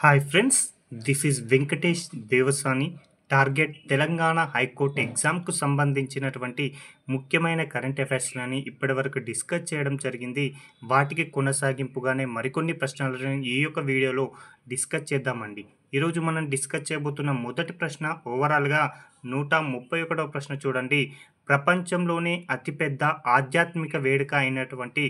Hi friends, this is Venkatesh Devasani. Target Telangana high court ఎగ్జామ్కు సంబంధించినటువంటి ముఖ్యమైన కరెంట్ అఫైర్స్లని ఇప్పటివరకు డిస్కస్ చేయడం జరిగింది. వాటికి కొనసాగింపుగానే మరికొన్ని ప్రశ్నలను ఈ యొక్క వీడియోలో డిస్కస్ చేద్దామండి. ఈరోజు మనం డిస్కస్ చేయబోతున్న మొదటి ప్రశ్న ఓవరాల్గా 131వ ప్రశ్న చూడండి. ప్రపంచంలోనే అతిపెద్ద ఆధ్యాత్మిక వేడుక అయినటువంటి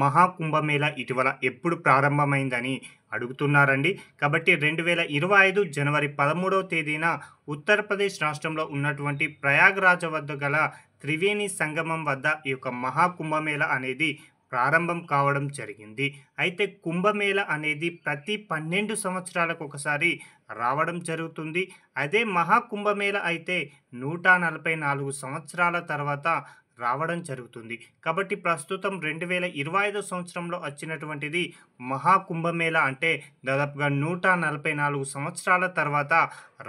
మహాకుంభమేళా ఇటీవల ఎప్పుడు ప్రారంభమైందని అడుగుతున్నారండి. కాబట్టి 2025 జనవరి 13వ తేదీన ఉత్తరప్రదేశ్ రాష్ట్రంలో ఉన్నటువంటి ప్రయాగ్రాజ్ వద్ద గల త్రివేణి సంగమం వద్ద ఈ యొక్క మహాకుంభమేళా అనేది ప్రారంభం కావడం జరిగింది. అయితే కుంభమేళా అనేది ప్రతి 12 సంవత్సరాలకు ఒకసారి రావడం జరుగుతుంది. అదే మహాకుంభమేళా అయితే 144 సంవత్సరాల తర్వాత రావడం జరుగుతుంది. కాబట్టి ప్రస్తుతం 2025 సంవత్సరంలో వచ్చినటువంటిది మహాకుంభమేళా అంటే దాదాపుగా 144 సంవత్సరాల తర్వాత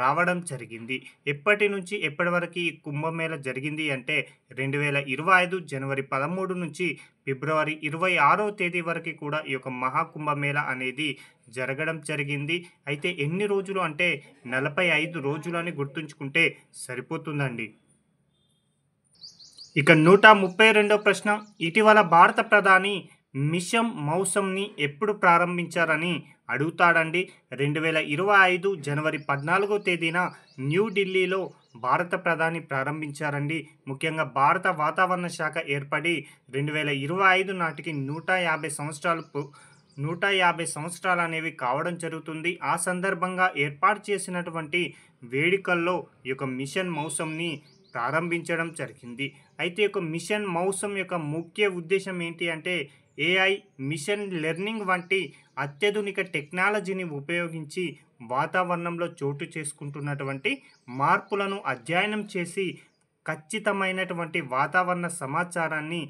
రావడం జరిగింది. ఎప్పటి నుంచి ఎప్పటి వరకు ఈ కుంభమేళా జరిగింది అంటే 2025 జనవరి 13 నుంచి ఫిబ్రవరి 26వ తేదీ వరకు కూడా ఈ యొక్క మహాకుంభమేళా అనేది జరగడం జరిగింది. అయితే ఎన్ని రోజులు అంటే 45 రోజులు అని గుర్తుంచుకుంటే సరిపోతుందండి. ఇక 132వ ప్రశ్న, ఇటీవల భారత ప్రధాని మిషన్ మౌసమ్ని ఎప్పుడు ప్రారంభించారని అడుగుతాడండి. 2025 జనవరి 14వ తేదీన న్యూఢిల్లీలో భారత ప్రధాని ప్రారంభించారండి. ముఖ్యంగా భారత వాతావరణ శాఖ ఏర్పడి 2025 నాటికి 150 సంవత్సరాలు అనేవి కావడం జరుగుతుంది. ఆ సందర్భంగా ఏర్పాటు చేసినటువంటి వేడుకల్లో ఈ యొక్క మిషన్ మౌసమ్ని ప్రారంభించడం జరిగింది. అయితే ఈ యొక్క మిషన్ మౌసమ్ యొక్క ముఖ్య ఉద్దేశం ఏంటి అంటే ఏఐ, మిషన్ లెర్నింగ్ వంటి అత్యాధునిక టెక్నాలజీని ఉపయోగించి వాతావరణంలో చోటు చేసుకుంటున్నటువంటి మార్పులను అధ్యయనం చేసి ఖచ్చితమైనటువంటి వాతావరణ సమాచారాన్ని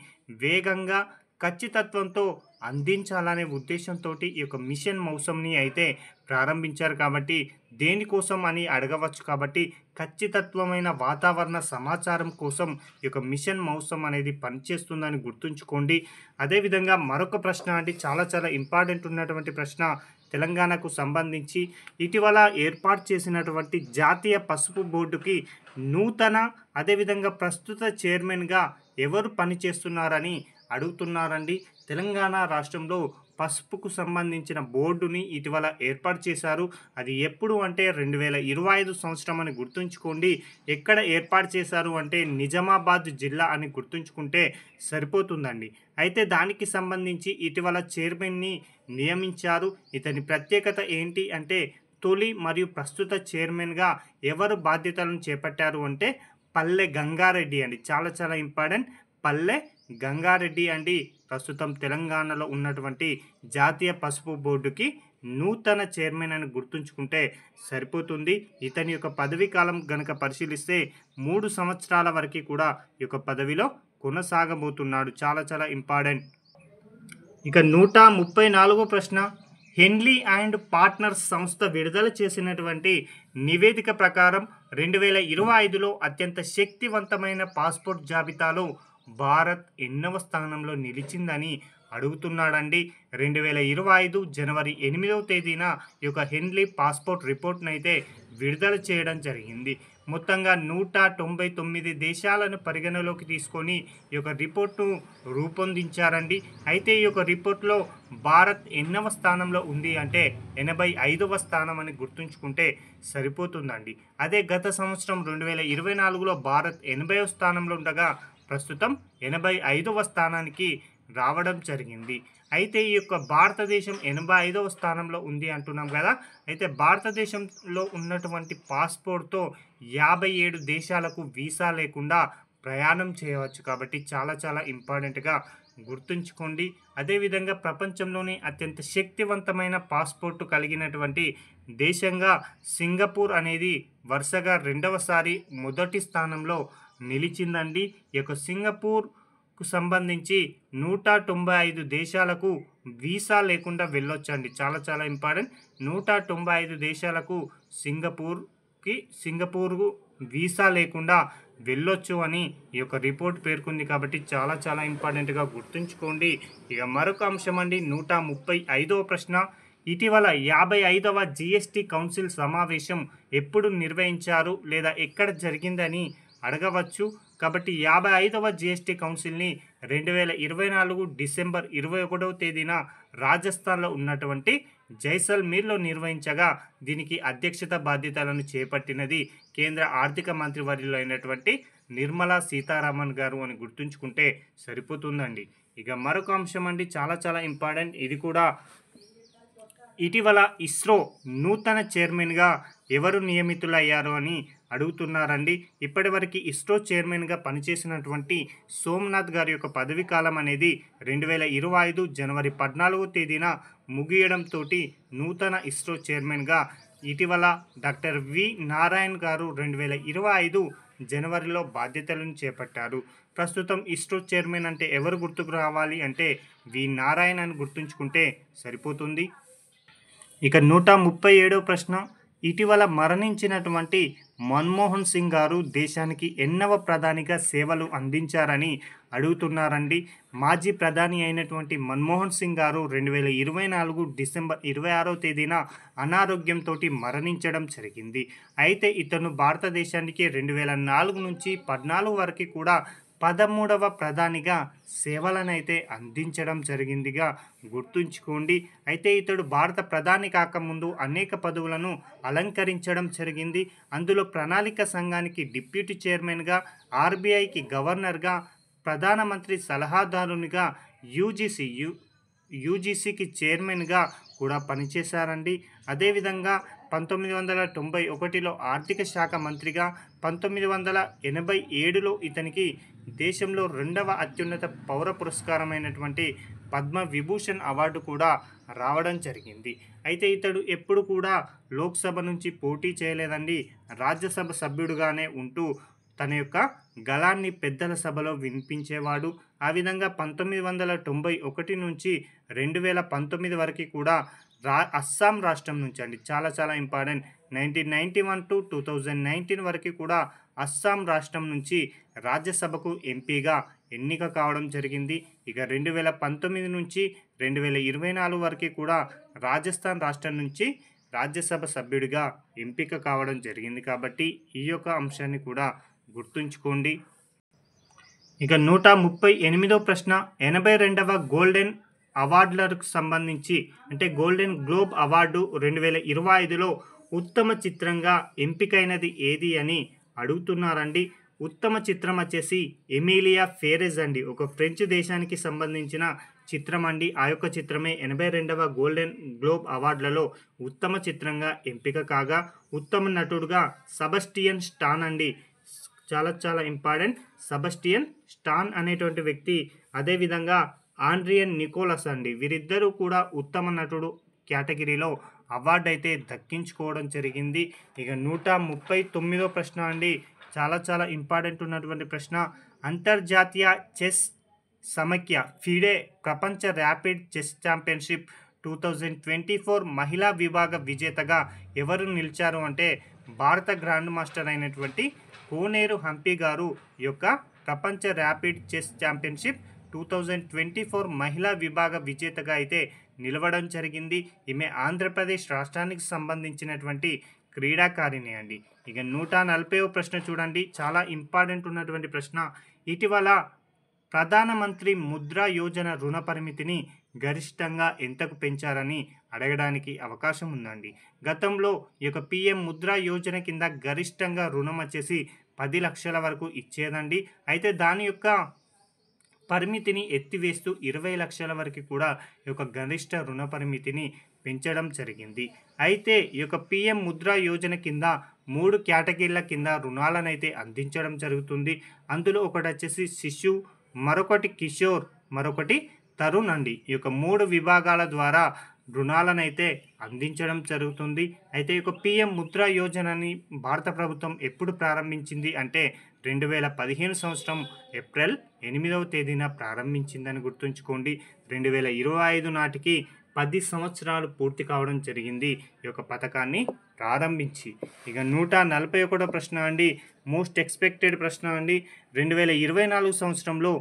వేగంగా ఖచ్చితత్వంతో అందించాలనే ఉద్దేశంతో ఈ యొక్క మిషన్ మౌసమ్ని అయితే ప్రారంభించారు. కాబట్టి దేనికోసం అని అడగవచ్చు. కాబట్టి ఖచ్చితత్వమైన వాతావరణ సమాచారం కోసం ఈ యొక్క మిషన్ మౌసమ్ అనేది పనిచేస్తుందని గుర్తుంచుకోండి. అదేవిధంగా మరొక ప్రశ్న అంటే చాలా ఇంపార్టెంట్ ఉన్నటువంటి ప్రశ్న, తెలంగాణకు సంబంధించి ఇటీవల ఏర్పాటు చేసినటువంటి జాతీయ పసుపు బోర్డుకి నూతన అదేవిధంగా ప్రస్తుత చైర్మన్గా ఎవరు పనిచేస్తున్నారని అడుగుతున్నారండి. తెలంగాణ రాష్ట్రంలో పసుపుకు సంబంధించిన బోర్డుని ఇటీవల ఏర్పాటు చేశారు. అది ఎప్పుడు అంటే 2025 సంవత్సరం అని గుర్తుంచుకోండి. ఎక్కడ ఏర్పాటు చేశారు అంటే నిజామాబాద్ జిల్లా అని గుర్తుంచుకుంటే సరిపోతుందండి. అయితే దానికి సంబంధించి ఇటీవల చైర్మన్ని నియమించారు. ఇతని ప్రత్యేకత ఏంటి అంటే తొలి మరియు ప్రస్తుత చైర్మన్గా ఎవరు బాధ్యతలను చేపట్టారు అంటే పల్లె గంగారెడ్డి అండి. చాలా ఇంపార్టెంట్. పల్లె గంగారెడ్డి అండి ప్రస్తుతం తెలంగాణలో ఉన్నటువంటి జాతీయ పసుపు బోర్డుకి నూతన చైర్మన్ అని గుర్తుంచుకుంటే సరిపోతుంది. ఇతని యొక్క పదవీ కాలం గనక పరిశీలిస్తే 3 సంవత్సరాల వరకు కూడా ఈ యొక్క పదవిలో కొనసాగబోతున్నాడు. చాలా ఇంపార్టెంట్. ఇక 134వ ప్రశ్న, హెన్లీ అండ్ పార్ట్నర్స్ సంస్థ విడుదల చేసినటువంటి నివేదిక ప్రకారం 2025లో అత్యంత శక్తివంతమైన పాస్పోర్ట్ జాబితాలో భారత్ ఎన్నవ స్థానంలో నిలిచిందని అడుగుతున్నాడండి. 2025 జనవరి 8వ తేదీన ఈ యొక్క హెన్లీ పాస్పోర్ట్ రిపోర్ట్ను అయితే విడుదల చేయడం జరిగింది. మొత్తంగా 199 దేశాలను పరిగణలోకి తీసుకొని ఈ యొక్క రిపోర్ట్ను రూపొందించారండి. అయితే ఈ యొక్క రిపోర్ట్లో భారత్ ఎన్నవ స్థానంలో ఉంది అంటే 85వ స్థానం అని గుర్తుంచుకుంటే సరిపోతుందండి. అదే గత సంవత్సరం 2024లో భారత్ 80వ స్థానంలో ఉండగా ప్రస్తుతం 85వ స్థానానికి రావడం జరిగింది. అయితే ఈ యొక్క భారతదేశం 85వ స్థానంలో ఉంది అంటున్నాం కదా. అయితే భారతదేశంలో ఉన్నటువంటి పాస్పోర్ట్తో 57 దేశాలకు వీసా లేకుండా ప్రయాణం చేయవచ్చు. కాబట్టి చాలా ఇంపార్టెంట్గా గుర్తుంచుకోండి. అదేవిధంగా ప్రపంచంలోనే అత్యంత శక్తివంతమైన పాస్పోర్ట్ కలిగినటువంటి దేశంగా సింగపూర్ అనేది వరుసగా రెండవసారి మొదటి స్థానంలో నిలిచిందండి. ఈ యొక్క సింగపూర్కు సంబంధించి 195 దేశాలకు వీసా లేకుండా వెళ్ళొచ్చండి. చాలా ఇంపార్టెంట్. 195 దేశాలకు సింగపూర్కు వీసా లేకుండా వెళ్ళొచ్చు అని ఈ యొక్క రిపోర్ట్ పేర్కొంది. కాబట్టి చాలా ఇంపార్టెంట్గా గుర్తుంచుకోండి. ఇక మరొక అంశం అండి 135వ ప్రశ్న, ఇటీవల 55వ జీఎస్టీ కౌన్సిల్ సమావేశం ఎప్పుడు నిర్వహించారు లేదా ఎక్కడ జరిగిందని అడగవచ్చు. కాబట్టి 55వ జీఎస్టీ కౌన్సిల్ని 2024 డిసెంబర్ 21వ తేదీన రాజస్థాన్లో ఉన్నటువంటి జైసల్మీర్లో నిర్వహించగా దీనికి అధ్యక్షత బాధ్యతలను చేపట్టినది కేంద్ర ఆర్థిక మంత్రివర్యులు అయినటువంటి నిర్మలా సీతారామన్ గారు అని గుర్తుంచుకుంటే సరిపోతుందండి. ఇక మరొక అంశం అండి, చాలా ఇంపార్టెంట్. ఇది కూడా ఇటీవల ఇస్రో నూతన చైర్మన్గా ఎవరు నియమితులయ్యారు అని అడుగుతున్నారండి. ఇప్పటివరకు ఇస్రో చైర్మన్గా పనిచేసినటువంటి సోమనాథ్ గారి యొక్క పదవీ కాలం అనేది 2025 జనవరి 14వ తేదీన ముగియడంతో నూతన ఇస్రో చైర్మన్గా ఇటీవల డాక్టర్ వి నారాయణ్ గారు 2025 జనవరిలో బాధ్యతలను చేపట్టారు. ప్రస్తుతం ఇస్రో చైర్మన్ అంటే ఎవరు గుర్తుకు రావాలి అంటే వి నారాయణ్ అని గుర్తుంచుకుంటే సరిపోతుంది. ఇక 137వ ప్రశ్న, ఇటీవల మరణించినటువంటి మన్మోహన్ సింగ్ గారు దేశానికి ఎన్నవ ప్రధానిగా సేవలు అందించారని అడుగుతున్నారండి. మాజీ ప్రధాని అయినటువంటి మన్మోహన్ సింగ్ గారు 2024 డిసెంబర్ 26వ తేదీన అనారోగ్యంతో మరణించడం జరిగింది. అయితే ఇతను భారతదేశానికి 2004 నుంచి 14 వరకు కూడా 13వ ప్రధానిగా సేవలనైతే అందించడం జరిగిందిగా గుర్తుంచుకోండి. అయితే ఇతడు భారత ప్రధాని కాకముందు అనేక పదవులను అలంకరించడం జరిగింది. అందులో ప్రణాళిక సంఘానికి డిప్యూటీ చైర్మన్గా, ఆర్బీఐకి గవర్నర్గా, ప్రధానమంత్రి సలహాదారునిగా, యూజీసీకి చైర్మన్గా కూడా పనిచేశారండి. అదేవిధంగా 1991లో ఆర్థిక శాఖ మంత్రిగా, 1987లో ఇతనికి దేశంలో 2వ అత్యున్నత పౌర పురస్కారమైనటువంటి పద్మ విభూషణ్ అవార్డు కూడా రావడం జరిగింది. అయితే ఇతడు ఎప్పుడు కూడా లోక్సభ నుంచి పోటీ చేయలేదండి. రాజ్యసభ సభ్యుడుగానే ఉంటూ తన యొక్క గళాన్ని పెద్దల సభలో వినిపించేవాడు. ఆ విధంగా 1991 నుంచి 2019 వరకు కూడా అస్సాం రాష్ట్రం నుంచి అండి, చాలా ఇంపార్టెంట్, 1991 to 2019 వరకు కూడా అస్సాం రాష్ట్రం నుంచి రాజ్యసభకు ఎంపీగా ఎన్నిక కావడం జరిగింది. ఇక 2019 నుంచి 2024 వరకు కూడా రాజస్థాన్ రాష్ట్రం నుంచి రాజ్యసభ సభ్యుడిగా ఎంపిక కావడం జరిగింది. కాబట్టి ఈ యొక్క అంశాన్ని కూడా గుర్తుంచుకోండి. ఇక 138వ ప్రశ్న, 82వ గోల్డెన్ అవార్డులకు సంబంధించి అంటే గోల్డెన్ గ్లోబ్ అవార్డు 2025లో ఉత్తమ చిత్రంగా ఎంపికైనది ఏది అని అడుగుతున్నారండి. ఉత్తమ చిత్రం వచ్చేసి ఎమిలియా ఫెరెజ్ అండి, ఒక ఫ్రెంచ్ దేశానికి సంబంధించిన చిత్రం అండి. ఆ యొక్క చిత్రమే 82వ గోల్డెన్ గ్లోబ్ అవార్డులలో ఉత్తమ చిత్రంగా ఎంపిక కాగా, ఉత్తమ నటుడుగా సెబాస్టియన్ స్టాన్ అండి, చాలా ఇంపార్టెంట్, సెబాస్టియన్ స్టాన్ అనేటువంటి వ్యక్తి, అదేవిధంగా ఆండ్రియన్ నికోలస్ అండి, వీరిద్దరూ కూడా ఉత్తమ నటుడు కేటగిరీలో అవార్డు అయితే దక్కించుకోవడం జరిగింది. ఇక 139వ ప్రశ్న అండి, చాలా ఇంపార్టెంట్ ఉన్నటువంటి ప్రశ్న, అంతర్జాతీయ చెస్ సమైక్య ఫిడే ప్రపంచ ర్యాపిడ్ చెస్ ఛాంపియన్షిప్ 2024 మహిళా విభాగ విజేతగా ఎవరు నిలిచారు అంటే భారత గ్రాండ్ మాస్టర్ అయినటువంటి కోనేరు హంపి గారు యొక్క ప్రపంచ ర్యాపిడ్ చెస్ ఛాంపియన్షిప్ 2024 మహిళా విభాగ విజేతగా అయితే నిలవడం జరిగింది. ఈమె ఆంధ్రప్రదేశ్ రాష్ట్రానికి సంబంధించినటువంటి క్రీడాకారిణి అండి. ఇక 140వ ప్రశ్న చూడండి, చాలా ఇంపార్టెంట్ ఉన్నటువంటి ప్రశ్న, ఇటీవల ప్రధానమంత్రి ముద్రా యోజన రుణ పరిమితిని గరిష్టంగా ఎంతకు పెంచారని అడగడానికి అవకాశం ఉందండి. గతంలో ఈ యొక్క పిఎం ముద్రా యోజన కింద గరిష్టంగా రుణం వచ్చేసి 10 లక్షల వరకు ఇచ్చేదండి. అయితే దాని యొక్క పరిమితిని ఎత్తివేస్తూ 20 లక్షల వరకు కూడా ఈ యొక్క గరిష్ట రుణ పరిమితిని పెంచడం జరిగింది. అయితే ఈ యొక్క పిఎం ముద్రా యోజన కింద 3 కేటగిరీల కింద రుణాలను అయితే అందించడం జరుగుతుంది. అందులో ఒకటి వచ్చేసి శిశు, మరొకటి కిషోర్, మరొకటి తరుణ్ అండి. ఈ యొక్క 3 విభాగాల ద్వారా రుణాలనైతే అందించడం జరుగుతుంది. అయితే ఈ యొక్క పిఎం ముద్రా యోజనని భారత ప్రభుత్వం ఎప్పుడు ప్రారంభించింది అంటే 2015 సంవత్సరం ఏప్రిల్ 8వ తేదీన ప్రారంభించిందని గుర్తుంచుకోండి. 2025 నాటికి 10 సంవత్సరాలు పూర్తి కావడం జరిగింది ఈ యొక్క పథకాన్ని ప్రారంభించి. ఇక 141వ ప్రశ్న అండి, మోస్ట్ ఎక్స్పెక్టెడ్ ప్రశ్న అండి, 2024 సంవత్సరంలో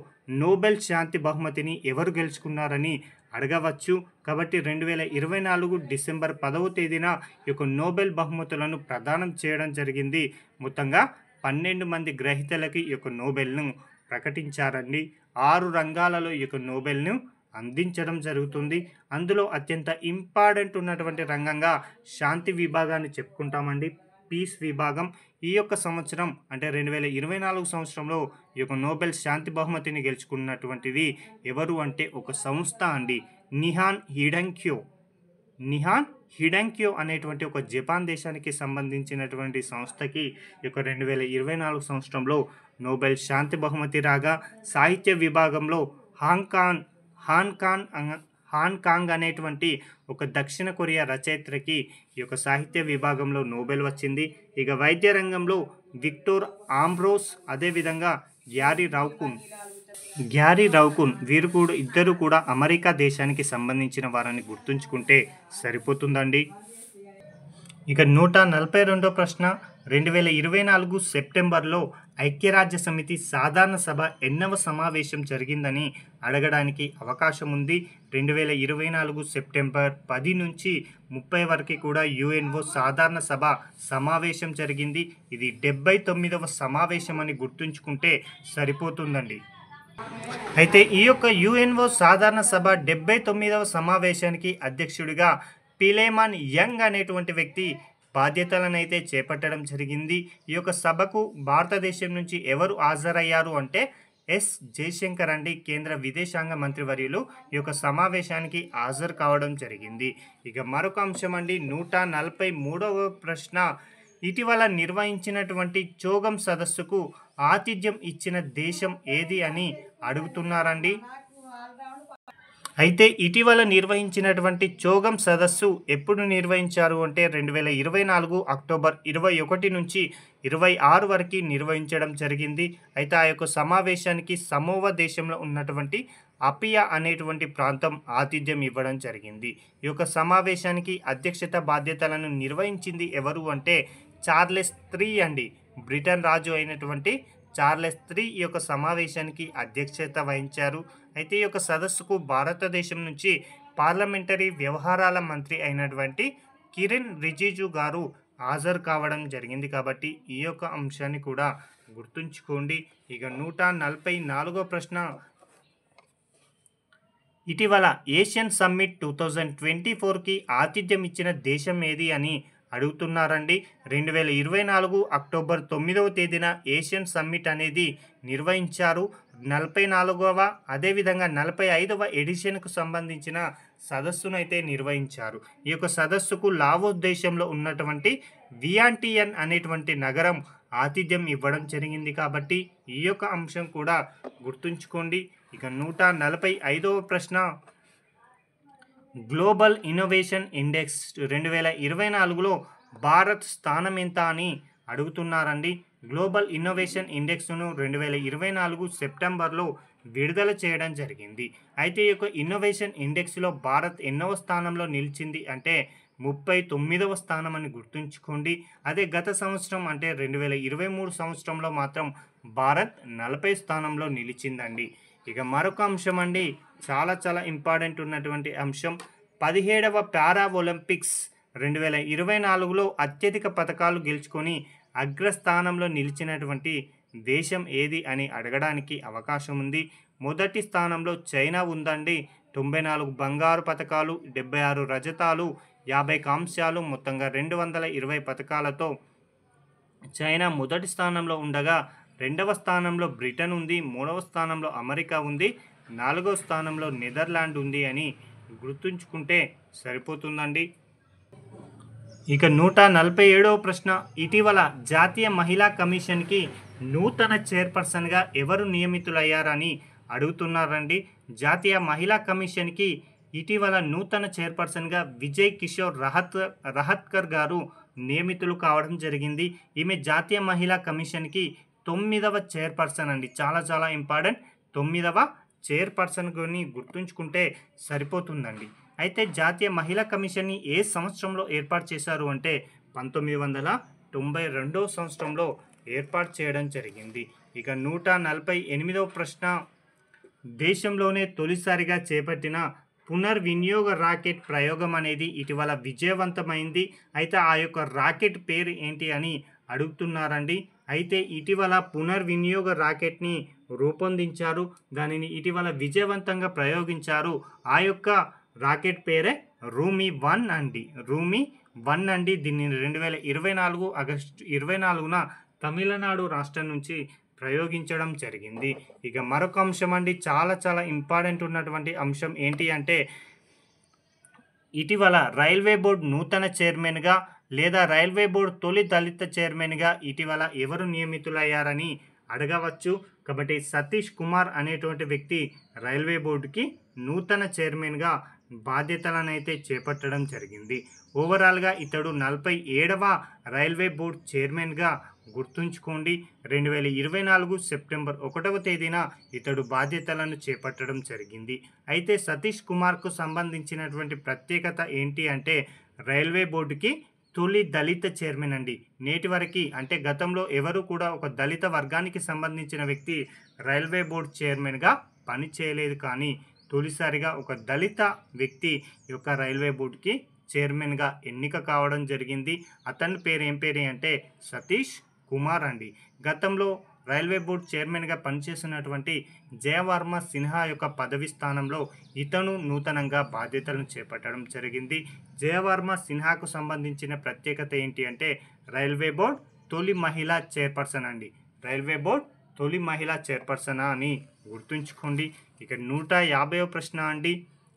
నోబెల్ శాంతి బహుమతిని ఎవరు గెలుచుకున్నారని అడగవచ్చు. కాబట్టి 2024 డిసెంబర్ 10వ తేదీన ఈ యొక్క నోబెల్ బహుమతులను ప్రదానం చేయడం జరిగింది. మొత్తంగా 12 మంది గ్రహీతలకి ఈ యొక్క నోబెల్ను ప్రకటించారండి. 6 రంగాలలో ఈ యొక్క నోబెల్ను అందించడం జరుగుతుంది. అందులో అత్యంత ఇంపార్టెంట్ ఉన్నటువంటి రంగంగా శాంతి విభాగాన్ని చెప్పుకుంటామండి. పీస్ విభాగం. ఈ యొక్క సంవత్సరం అంటే 2024 సంవత్సరంలో ఈ యొక్క నోబెల్ శాంతి బహుమతిని గెలుచుకున్నటువంటిది ఎవరు అంటే ఒక సంస్థ అండి. నిహాన్ హిడెంక్యో అనేటువంటి ఒక జపాన్ దేశానికి సంబంధించినటువంటి సంస్థకి ఈ యొక్క 2024 సంవత్సరంలో నోబెల్ శాంతి బహుమతి రాగా, సాహిత్య విభాగంలో హాన్కాంగ్ అనేటువంటి ఒక దక్షిణ కొరియా రచయిత్రకి ఈ యొక్క సాహిత్య విభాగంలో నోబెల్ వచ్చింది. ఇక వైద్య రంగంలో విక్టర్ ఆంబ్రోస్, అదేవిధంగా గ్యారీ రౌకున్ వీరు కూడా ఇద్దరు కూడా అమెరికా దేశానికి సంబంధించిన వారని గుర్తుంచుకుంటే సరిపోతుందండి. ఇక 142వ ప్రశ్న, 2024 సెప్టెంబర్లో ఐక్యరాజ్య సమితి సాధారణ సభ ఎన్నవ సమావేశం జరిగిందని అడగడానికి అవకాశం ఉంది. 2024 సెప్టెంబర్ 10 నుంచి 30 వరకు కూడా యుఎన్ఓ సాధారణ సభ సమావేశం జరిగింది. ఇది 79వ సమావేశం అని గుర్తుంచుకుంటే సరిపోతుందండి. అయితే ఈ యొక్క యుఎన్ఓ సాధారణ సభ 79వ సమావేశానికి అధ్యక్షుడిగా పిలేమాన్ యంగ్ అనేటువంటి వ్యక్తి బాధ్యతలను అయితే చేపట్టడం జరిగింది. ఈ యొక్క సభకు భారతదేశం నుంచి ఎవరు హాజరయ్యారు అంటే ఎస్ జయశంకర్ అండి, కేంద్ర విదేశాంగ మంత్రివర్యులు ఈ యొక్క సమావేశానికి హాజరు కావడం జరిగింది. ఇక మరొక అంశం అండి, 143వ ప్రశ్న, ఇటీవల నిర్వహించినటువంటి చోగం సదస్సుకు ఆతిథ్యం ఇచ్చిన దేశం ఏది అని అడుగుతున్నారండి. అయితే ఇటీవల నిర్వహించినటువంటి చోగం సదస్సు ఎప్పుడు నిర్వహించారు అంటే 2024 అక్టోబర్ 21 నుంచి 26 వరకు నిర్వహించడం జరిగింది. అయితే ఆ యొక్క సమావేశానికి సమోవా దేశంలో ఉన్నటువంటి అపియా అనేటువంటి ప్రాంతం ఆతిథ్యం ఇవ్వడం జరిగింది. ఈ యొక్క సమావేశానికి అధ్యక్షత బాధ్యతలను నిర్వహించింది ఎవరు అంటే చార్లెస్ III అండి. బ్రిటన్ రాజు అయినటువంటి చార్లెస్ III ఈ యొక్క సమావేశానికి అధ్యక్షత వహించారు. అయితే ఈ యొక్క సదస్సుకు భారతదేశం నుంచి పార్లమెంటరీ వ్యవహారాల మంత్రి అయినటువంటి కిరణ్ రిజిజు గారు హాజరు కావడం జరిగింది. కాబట్టి ఈ యొక్క అంశాన్ని కూడా గుర్తుంచుకోండి. ఇక 144వ ప్రశ్న, ఇటీవల ఏషియన్ సమ్మిట్ 2024కి ఆతిథ్యం ఇచ్చిన దేశం ఏది అని అడుగుతున్నారండి. 2024 అక్టోబర్ 9వ తేదీన ఏషియన్ సమ్మిట్ అనేది నిర్వహించారు. 44వ అదేవిధంగా 45వ ఎడిషన్కు సంబంధించిన సదస్సును అయితే నిర్వహించారు. ఈ యొక్క సదస్సుకు లావోస్ దేశంలో ఉన్నటువంటి వియాంటియన్ అనేటువంటి నగరం ఆతిథ్యం ఇవ్వడం జరిగింది. కాబట్టి ఈ యొక్క అంశం కూడా గుర్తుంచుకోండి. ఇక 145వ ప్రశ్న, గ్లోబల్ ఇన్నోవేషన్ ఇండెక్స్ 2024లో భారత్ స్థానం ఎంత అని అడుగుతున్నారండి. గ్లోబల్ ఇన్నోవేషన్ ఇండెక్స్ను 2024 సెప్టెంబర్లో విడుదల చేయడం జరిగింది. అయితే ఈ యొక్క ఇన్నోవేషన్ ఇండెక్స్లో భారత్ ఎన్నవ స్థానంలో నిలిచింది అంటే 39వ స్థానం అని గుర్తుంచుకోండి. అదే గత సంవత్సరం అంటే 2023 సంవత్సరంలో మాత్రం భారత్ 40 స్థానంలో నిలిచిందండి. ఇక మరొక అంశం అండి, చాలా ఇంపార్టెంట్ ఉన్నటువంటి అంశం, 17వ పారా ఒలింపిక్స్ 2024లో అత్యధిక పథకాలు గెలుచుకొని అగ్రస్థానంలో నిలిచినటువంటి దేశం ఏది అని అడగడానికి అవకాశం ఉంది. మొదటి స్థానంలో చైనా ఉందండి. 94 బంగారు పథకాలు, 76 రజతాలు, 50 కాంస్యాలు, మొత్తంగా 220 పథకాలతో చైనా మొదటి స్థానంలో ఉండగా, రెండవ స్థానంలో బ్రిటన్ ఉంది, మూడవ స్థానంలో అమెరికా ఉంది, 4వ స్థానంలో నెదర్లాండ్ ఉంది అని గుర్తుంచుకుంటే సరిపోతుందండి. ఇక 147వ ప్రశ్న, ఇటీవల జాతీయ మహిళా కమిషన్కి నూతన చైర్పర్సన్గా ఎవరు నియమితులయ్యారని అడుగుతున్నారండి. జాతీయ మహిళా కమిషన్కి ఇటీవల నూతన చైర్పర్సన్గా విజయ్ కిషోర్ రహత్కర్ గారు నియమితులు కావడం జరిగింది. ఈమె జాతీయ మహిళా కమిషన్కి 9వ చైర్పర్సన్ అండి. చాలా ఇంపార్టెంట్, 9వ చైర్పర్సన్ కొని గుర్తుంచుకుంటే సరిపోతుందండి. అయితే జాతీయ మహిళా కమిషన్ని ఏ సంవత్సరంలో ఏర్పాటు చేశారు అంటే 1992వ సంవత్సరంలో ఏర్పాటు చేయడం జరిగింది. ఇక 148వ ప్రశ్న, దేశంలోనే తొలిసారిగా చేపట్టిన పునర్వినియోగ రాకెట్ ప్రయోగం అనేది ఇటీవల విజయవంతమైంది. అయితే ఆ యొక్క రాకెట్ పేరు ఏంటి అని అడుగుతున్నారండి. అయితే ఇటీవల పునర్వినియోగ రాకెట్‌ని రూపొందించారు. దానిని ఇటీవల విజయవంతంగా ప్రయోగించారు. ఆ యొక్క రాకెట్ పేరే రూమి-1 అండి. రూమి-1 అండి. దీన్ని 2024 ఆగస్టు 24న తమిళనాడు రాష్ట్రం నుంచి ప్రయోగించడం జరిగింది. ఇక మరొక అంశం అండి, చాలా చాలా ఇంపార్టెంట్ ఉన్నటువంటి అంశం ఏంటి అంటే, ఇటీవల రైల్వే బోర్డ్ నూతన చైర్మన్‌గా లేదా రైల్వే బోర్డ్ తొలి దళిత చైర్మన్‌గా ఇటీవల ఎవరు నియమితులయ్యారని అడగవచ్చు. కాబట్టి సతీష్ కుమార్ అనేటువంటి వ్యక్తి రైల్వే బోర్డుకి నూతన చైర్మన్‌గా బాధ్యతలనైతే చేపట్టడం జరిగింది. ఓవరాల్‌గా ఇతడు 47వ రైల్వే బోర్డ్ చైర్మన్‌గా గుర్తుంచుకోండి. 2024 సెప్టెంబర్ 1వ తేదీన ఇతడు బాధ్యతలను చేపట్టడం జరిగింది. అయితే సతీష్ కుమార్‌కు సంబంధించినటువంటి ప్రత్యేకత ఏంటి అంటే, రైల్వే బోర్డుకి తొలి దళిత చైర్మన్ అండి. నేటి వరకి అంటే గతంలో ఎవరు కూడా ఒక దళిత వర్గానికి సంబంధించిన వ్యక్తి రైల్వే బోర్డ్ చైర్మన్‌గా పని చేయలేదు. కానీ తొలిసారిగా ఒక దళిత వ్యక్తి ఈ యొక్క రైల్వే బోర్డుకి చైర్మన్‌గా ఎన్నిక కావడం జరిగింది. అతని పేరు ఏం పేరు అంటే సతీష్ కుమార్ అండి. గతంలో రైల్వే బోర్డ్ చైర్మన్‌గా పనిచేసినటువంటి జయవర్మ సిన్హా యొక్క పదవి స్థానంలో ఇతను నూతనంగా బాధ్యతలను చేపట్టడం జరిగింది. జయవర్మ సిన్హాకు సంబంధించిన ప్రత్యేకత ఏంటి అంటే, రైల్వే బోర్డ్ తొలి మహిళా చైర్పర్సన్ అండి. రైల్వే బోర్డ్ తొలి మహిళా చైర్పర్సనా అని గుర్తుంచుకోండి. ఇక 150వ ప్రశ్న అండి.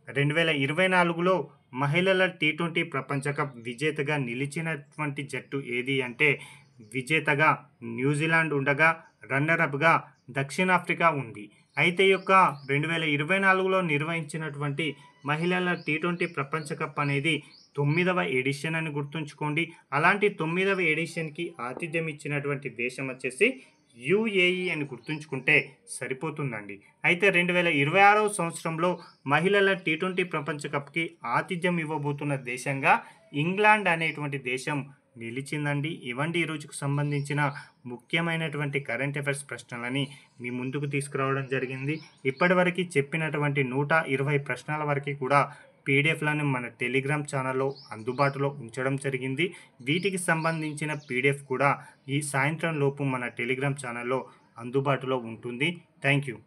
2024లో మహిళల టీ20 ప్రపంచ కప్ విజేతగా నిలిచినటువంటి జట్టు ఏది అంటే, విజేతగా న్యూజిలాండ్ ఉండగా రన్నరప్‌గా దక్షిణాఫ్రికా ఉంది. అయితే ఈ యొక్క 2024లో నిర్వహించినటువంటి మహిళల టీ20 ప్రపంచ కప్ అనేది 9వ ఎడిషన్ అని గుర్తుంచుకోండి. అలాంటి 9వ ఎడిషన్‌కి ఆతిథ్యం ఇచ్చినటువంటి దేశం వచ్చేసి యూఏఈ అని గుర్తుంచుకుంటే సరిపోతుందండి. అయితే 2026వ సంవత్సరంలో మహిళల టీ20 ప్రపంచ కప్‌కి ఆతిథ్యం ఇవ్వబోతున్న దేశంగా ఇంగ్లాండ్ అనేటువంటి దేశం నిలిచిందండి. ఇవండి ఈ రోజుకు సంబంధించిన ముఖ్యమైనటువంటి కరెంట్ అఫైర్స్ ప్రశ్నలని మీ ముందుకు తీసుకురావడం జరిగింది. ఇప్పటివరకు చెప్పినటువంటి 120 ప్రశ్నల వరకు కూడా పీడిఎఫ్లను మన టెలిగ్రామ్ ఛానల్లో అందుబాటులో ఉంచడం జరిగింది. వీటికి సంబంధించిన పీడిఎఫ్ కూడా ఈ సాయంత్రం లోపు మన టెలిగ్రామ్ ఛానల్లో అందుబాటులో ఉంటుంది. Thank you.